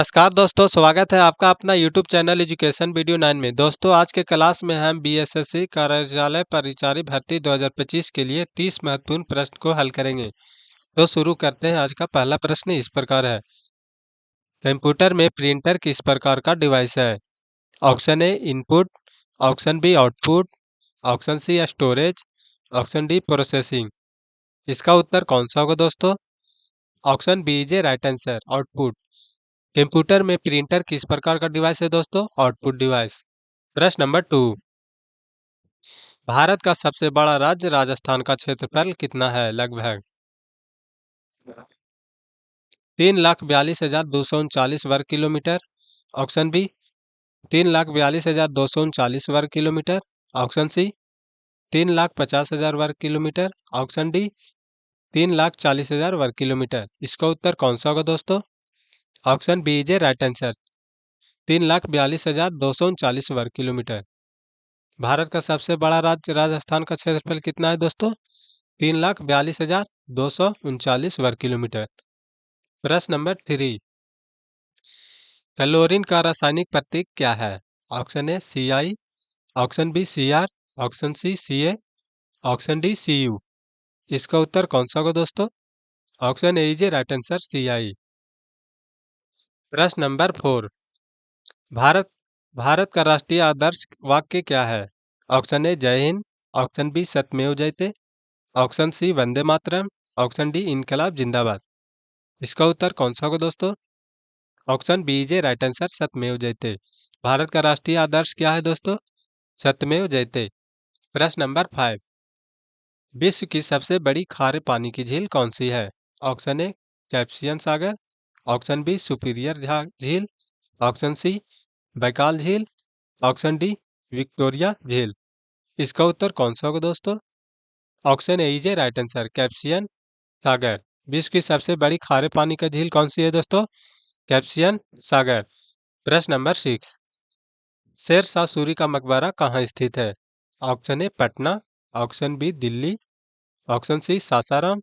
नमस्कार दोस्तों, स्वागत है आपका अपना YouTube चैनल एजुकेशन वीडियो 9 में। दोस्तों, आज के क्लास में हम बीएसएससी कार्यालय परिचारी भर्ती 2025 के लिए 30 महत्वपूर्ण प्रश्न को हल करेंगे। तो शुरू करते हैं। आज का पहला प्रश्न इस प्रकार है। कंप्यूटर में प्रिंटर किस प्रकार का डिवाइस है? Option A input, option B output, option C storage, option D processing. इसका उत्तर कौन सा होगा दोस्तों? Option B is a right answer, output. Computer में प्रिंटर किस प्रकार का डिवाइस है दोस्तों? Output device. प्रश्न नंबर 2। भारत का सबसे बड़ा राज्य राजस्थान का क्षेत्रफल कितना है लगभग? 3,42,239 वर्ग किलोमीटर। ऑप्शन बी 3,42,239 वर्ग किलोमीटर। ऑप्शन सी 3,50,000 वर्ग किलोमीटर। ऑप्शन डी 3,40,000 वर्ग किलोमीटर। इसका उत्तर कौन सा होगा दोस्तों? Option B is a right answer, 3,42,239 वर्ग किलोमीटर। भारत का सबसे बड़ा राज्य राजस्थान का क्षेत्रफल कितना है दोस्तों? 3,42,239 वर्ग किलोमीटर। प्रश्न नंबर 3। क्लोरीन का रासायनिक प्रतीक क्या है? Option A Ci, option B Cr, option C Ca, option D Cu। इसका उत्तर कौन सा होगा दोस्तों? Option A is a right answer, Ci। प्रश्न नंबर 4। भारत भारत का राष्ट्रीय आदर्श वाक्य क्या है? ऑप्शन ए जय हिंद, ऑप्शन बी सत्यमेव जयते, ऑप्शन सी वंदे मातरम, ऑप्शन डी इनकलाब जिंदाबाद। इसका उत्तर कौन सा होगा दोस्तों? Option B is right answer, सत्यमेव जयते। भारत का राष्ट्रीय आदर्श क्या है दोस्तों? सत्यमेव जयते। प्रश्न नंबर 5। विश्व की सबसे बड़ी खारे पानी की झील कौन सी है? ऑप्शन ए कैप्सियन सागर, ऑप्शन बी सुपीरियर झील, ऑप्शन सी बैकाल झील, ऑप्शन डी विक्टोरिया झील। इसका उत्तर कौन सा होगा दोस्तों? Option A is a right answer, Caspian सागर। विश्व की सबसे बड़ी खारे पानी का झील कौन सी है दोस्तों? कैप्सियन सागर। प्रश्न नंबर 6। शेर शाह सूरी का मकबरा कहाँ स्थित है? Option A Patna, option B Delhi, option C Sasaram,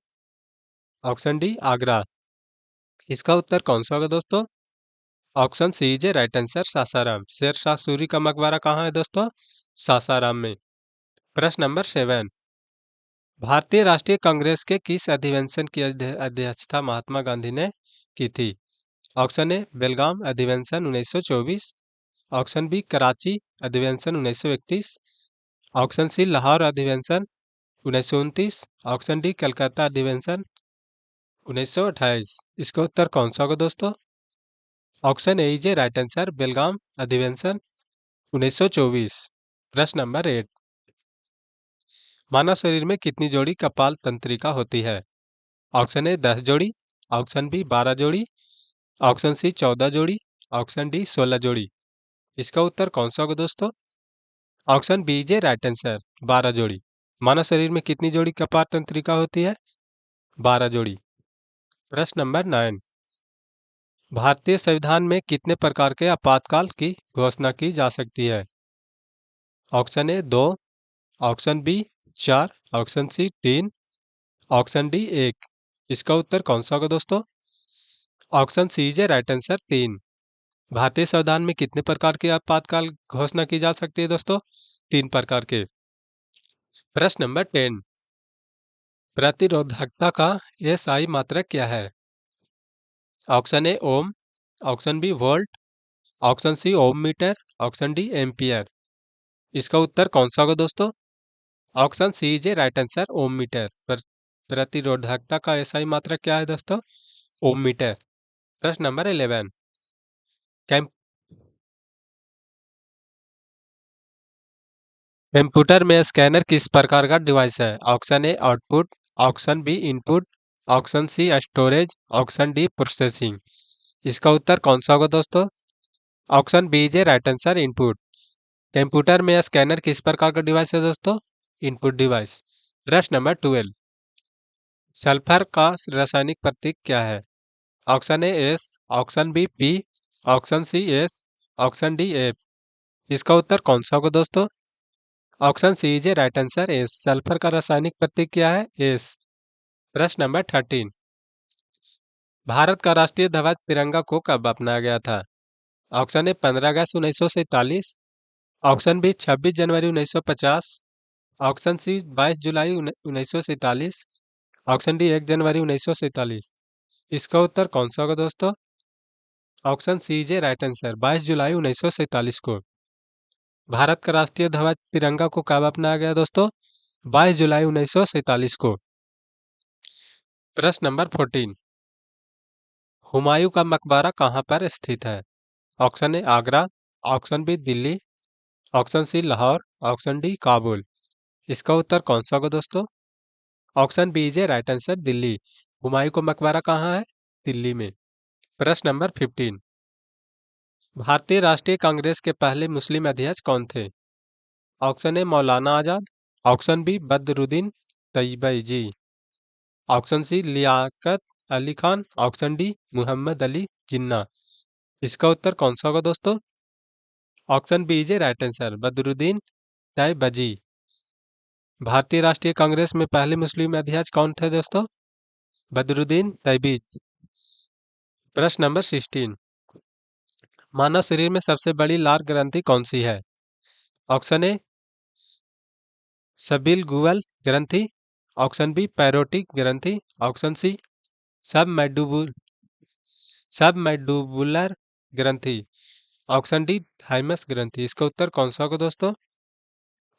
option D Agra. इसका उत्तर कौन सा होगा दोस्तों? Option C is a right answer, Sasaram. Sher Shah Suri का मकबरा कहाँ है दोस्तों? सासाराम में। प्रश्न नंबर 7। भारतीय राष्ट्रीय कांग्रेस के किस अधिवेशन की अध्यक्षता महात्मा गांधी ने की थी? ऑप्शन ए बेलगाम अधिवेशन 1924, ऑप्शन बी कराची अधिवेशन 1931, ऑप्शन सी लाहौर अधिवेशन 1929, ऑप्शन डी कलकत्ता अधिवेशन 1928। इसका उत्तर कौन सा होगा दोस्तों? Option A is a right answer, Belgaum अधिवेशन 1924। प्रश्न नंबर 8। मानव शरीर में कितनी जोड़ी कपाल तंत्रिका होती है? ऑप्शन ए 10 जोड़ी, ऑप्शन बी 12 जोड़ी, ऑप्शन सी 14 जोड़ी, ऑप्शन डी 16 जोड़ी। इसका उत्तर कौन सा होगा दोस्तों? Option B is right answer, 12 जोड़ी। मानव शरीर में कितनी जोड़ी कपाल तंत्रिका होती है? 12 जोड़ी। प्रश्न नंबर 9। भारतीय संविधान में कितने प्रकार के आपातकाल की घोषणा की जा सकती है? Option A 2, option B 4, option C 3, option D 1। इसका उत्तर कौन सा होगा दोस्तों? Option C is right answer, 3। भारतीय संविधान में कितने प्रकार की आपातकाल घोषणा की जा सकती है दोस्तों? 3 प्रकार के। प्रश्न नंबर 10। प्रतिरोधकता का एसआई मात्रक क्या है? Option A ohm, option B volt, option C ohm metre, option D ampere. इसका उत्तर कौन सा होगा दोस्तों? Option C is a right answer, ohm metre. प्रतिरोधकता का एसआई मात्रक क्या है दोस्तों? Ohm metre. प्रश्न नंबर 11। कंप्यूटर में स्कैनर किस प्रकार का डिवाइस है? Option A output, option B input, option C storage, option D processing. इसका उत्तर कौन सा होगा दोस्तों? Option B is right answer, input. Computer में स्कैनर किस प्रकार का डिवाइस है दोस्तों? Input device. प्रश्न नंबर 12। सल्फर का रासायनिक प्रतीक क्या है? Option A S, option B P, option C S, option D F. इसका उत्तर कौन सा होगा दोस्तों? Option C is a right answer, S. Sulphur का रासायनिक प्रतीक क्या है? एस। प्रश्न नंबर 13। भारत का राष्ट्रीय ध्वज तिरंगा को कब अपनाया गया था? ऑप्शन ए 15 अगस्त 1947, ऑप्शन बी 26 जनवरी 1950, ऑप्शन सी 22 जुलाई 1947, ऑप्शन डी 1 जनवरी 1947। इसका उत्तर कौन सा होगा दोस्तों? Option C is right answer, 22 जुलाई 1947 को भारत का राष्ट्रीय ध्वज तिरंगा को कब अपनाया गया दोस्तों? 22 जुलाई 1947 को। प्रश्न नंबर 14, हुमायूं का मकबरा कहाँ पर स्थित है? Option A Agra, option B Delhi, option C Lahore, option D Kabul. इसका उत्तर कौन सा होगा दोस्तों? Option B is right answer, Delhi. Humayun का मकबरा कहाँ है? दिल्ली में। प्रश्न नंबर 15, भारतीय राष्ट्रीय कांग्रेस के पहले मुस्लिम अध्यक्ष कौन थे? Option A Maulana Azad, option B Badruddin Tyabji, option C Liaquat Ali Khan, option D Mohammad Ali Jinnah. इसका उत्तर कौन सा होगा दोस्तों? Option B is right answer, Badruddin Tyabji. भारतीय राष्ट्रीय कांग्रेस में पहले मुस्लिम अध्यक्ष कौन थे दोस्तों? बदरुद्दीन तैयबजी। प्रश्न नंबर 16, मानव शरीर में सबसे बड़ी लार ग्रंथि कौन सी है? ऑप्शन ए सबिल गुअल ग्रंथि, ऑप्शन बी पैरोटिक ग्रंथि, ऑप्शन सी सब मैडुबुलर ग्रंथि, ऑप्शन डी थाइमस ग्रंथि। इसका उत्तर कौन सा होगा दोस्तों?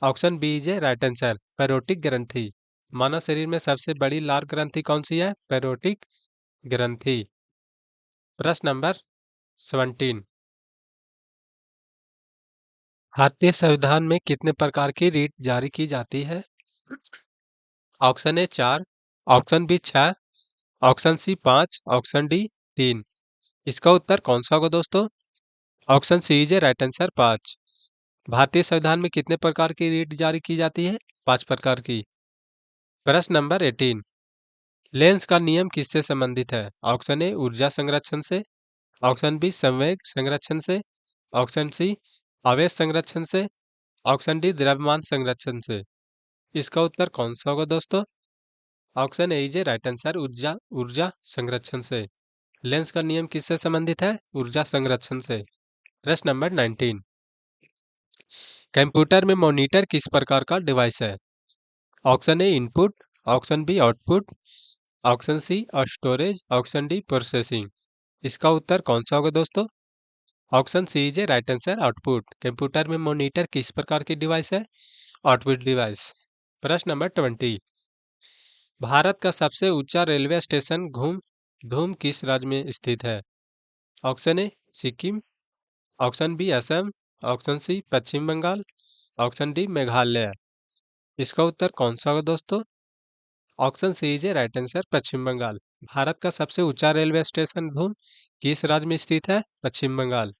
Option B is right answer, parotid ग्रंथि। मानव शरीर में सबसे बड़ी लार ग्रंथि कौन सी है? पैरोटिक ग्रंथि। प्रश्न नंबर 17, भारतीय संविधान में कितने प्रकार की रीट जारी की जाती है? Option A 4, option B 6, option C 5, option D 3। इसका उत्तर कौन सा होगा दोस्तों? Option C is right answer, 5। भारतीय संविधान में कितने प्रकार की रीट जारी की जाती है? 5 प्रकार की। प्रश्न नंबर 18, लेंस का नियम किससे संबंधित है? ऑप्शन ए ऊर्जा संरक्षण से, ऑप्शन बी संवेग संरक्षण से, ऑप्शन सी आवेश संरक्षण से, ऑप्शन डी द्रव्यमान संरक्षण से। इसका उत्तर कौन सा होगा दोस्तों? Option A is right answer, ऊर्जा ऊर्जा संरक्षण से। लेंस का नियम किससे संबंधित है? ऊर्जा संरक्षण से। प्रश्न नंबर 19, कंप्यूटर में मॉनिटर किस प्रकार का डिवाइस है? Option A input, option B output, option C storage, option D processing. इसका उत्तर कौन सा होगा दोस्तों? Option C is right answer, output. Computer में मॉनिटर किस प्रकार की डिवाइस है? Output device. प्रश्न नंबर 20, भारत का सबसे ऊंचा रेलवे स्टेशन घूम धूम किस राज्य में स्थित है? Option A Sikkim, option B Assam, option C Paschim Bengal, option D Meghalaya. इसका उत्तर कौन सा होगा दोस्तों? Option C is right answer, Paschim Bengal. Bharat का सबसे ऊंचा रेलवे स्टेशन धूम किस राज्य में स्थित है? पश्चिम बंगाल।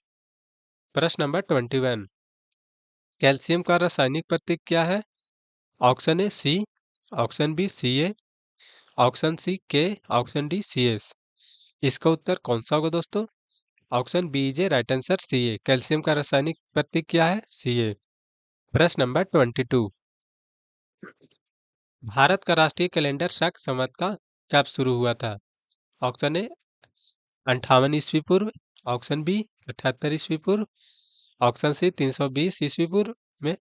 प्रश्न नंबर 21, कैल्शियम का रासायनिक प्रतीक क्या है? Option A C, option B C A, option C K, option D C S. इसका उत्तर कौन सा होगा दोस्तों? Option B is right answer, C A. Calcium का रासायनिक प्रतीक क्या है? सी ए। प्रश्न नंबर 22, भारत का राष्ट्रीय कैलेंडर शक संवत का कब शुरू हुआ था? ऑप्शन ए 58 ईस्वी पूर्व, ऑप्शन बी 78 ईस्वी पूर्व, ऑप्शन सी 320 ईस्वी पूर्व में,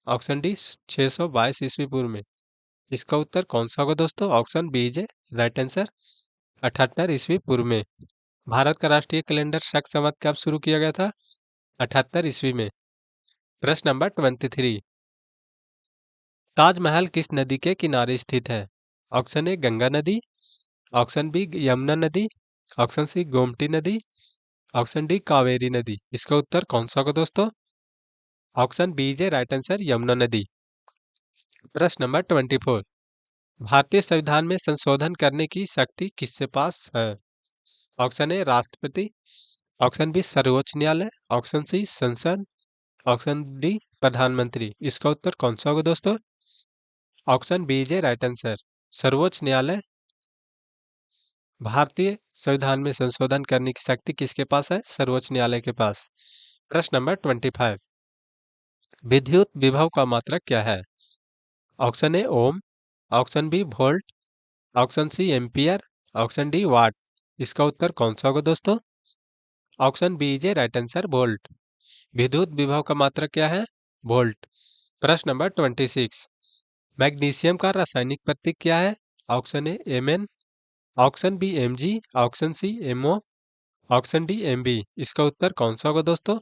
ऑप्शन डी 622 ईस्वी पूर्व में। इसका उत्तर कौन सा होगा दोस्तों? Option B is right answer, 78 ईस्वी पूर्व में। भारत का राष्ट्रीय कैलेंडर शक संवत कब शुरू किया गया था? 78 ईस्वी में। प्रश्न नंबर 23, ताजमहल किस नदी के किनारे स्थित है? ऑप्शन ए गंगा नदी, ऑप्शन बी यमुना नदी, ऑप्शन सी गोमती नदी, ऑप्शन डी कावेरी नदी। इसका उत्तर कौन सा होगा दोस्तों? Option B is right answer, Yamuna नदी। प्रश्न नंबर 24, भारतीय संविधान में संशोधन करने की शक्ति किसके पास है? ऑप्शन ए राष्ट्रपति, ऑप्शन बी सर्वोच्च न्यायालय, ऑप्शन सी संसद, ऑप्शन डी प्रधानमंत्री। इसका उत्तर कौन सा होगा दोस्तों? Option B is right answer, सर्वोच्च न्यायालय। भारतीय संविधान में संशोधन करने की शक्ति किसके पास है? सर्वोच्च न्यायालय के पास। प्रश्न नंबर 25, विद्युत विभव का मात्रक क्या है? Option A ohm, option B volt, option C ampere, option D watt. इसका उत्तर कौन सा होगा दोस्तों? Option B is a right answer, volt. विद्युत विभव का मात्रक क्या है? वोल्ट। प्रश्न नंबर 26। मैग्नीशियम का रासायनिक प्रतीक क्या है? Option A Mn, option B Mg, option C Mo, option D Mb। इसका उत्तर कौन सा होगा दोस्तों?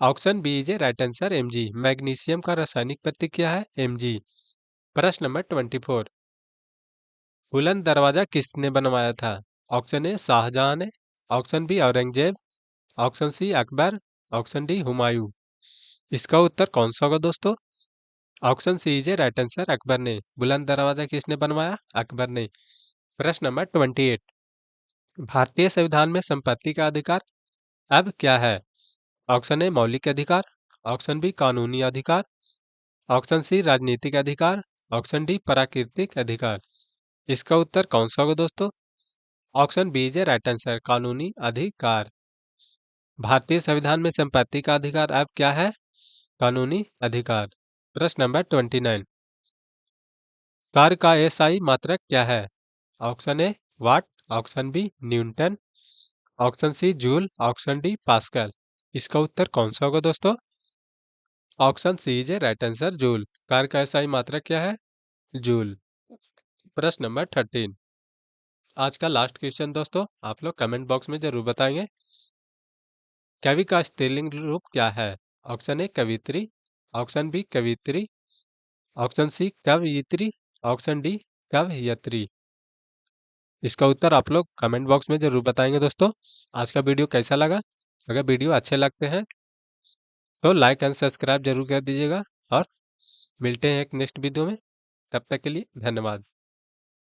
Option B is a right answer, Mg। Magnesium का रासायनिक प्रतीक क्या है? Mg। प्रश्न नंबर 24। बुलंद दरवाजा किसने बनवाया था? ऑप्शन ए शाहजहां ने, option B Aurangzeb, option C Akbar, option D Humayun. इसका उत्तर कौन सा होगा दोस्तों? Option C is a right answer, Akbar ने। बुलंद दरवाजा किसने बनवाया? अकबर ने। प्रश्न नंबर 28। भारतीय संविधान में संपत्ति का अधिकार अब क्या है? ऑप्शन ए मौलिक अधिकार, ऑप्शन बी कानूनी अधिकार, ऑप्शन सी राजनीतिक अधिकार, ऑप्शन डी प्राकृतिक अधिकार। इसका उत्तर कौन सा होगा दोस्तों? Option B is a right answer, कानूनी अधिकार। भारतीय संविधान में संपत्ति का अधिकार अब क्या है? कानूनी अधिकार। प्रश्न नंबर 29। कार्य का एसआई मात्रक क्या है? Option A watt, option B newton, option C joule, option D pascal. इसका उत्तर कौन सा होगा दोस्तों? Option C is a right answer, joule. कार्य का एसआई मात्रक क्या है? जूल। प्रश्न नंबर 13। आज का लास्ट क्वेश्चन दोस्तों, आप लोग कमेंट बॉक्स में जरूर बताएंगे। कवि का स्त्रीलिंग रूप क्या है? ऑप्शन ए कवित्री, ऑप्शन बी कवित्री, ऑप्शन सी कवयित्री, ऑप्शन डी कवयत्री। इसका उत्तर आप लोग कमेंट बॉक्स में जरूर बताएंगे दोस्तों। आज का वीडियो कैसा लगा? अगर वीडियो अच्छे लगते हैं तो लाइक एंड सब्सक्राइब जरूर कर दीजिएगा, और मिलते हैं एक नेक्स्ट वीडियो में। तब तक के लिए धन्यवाद।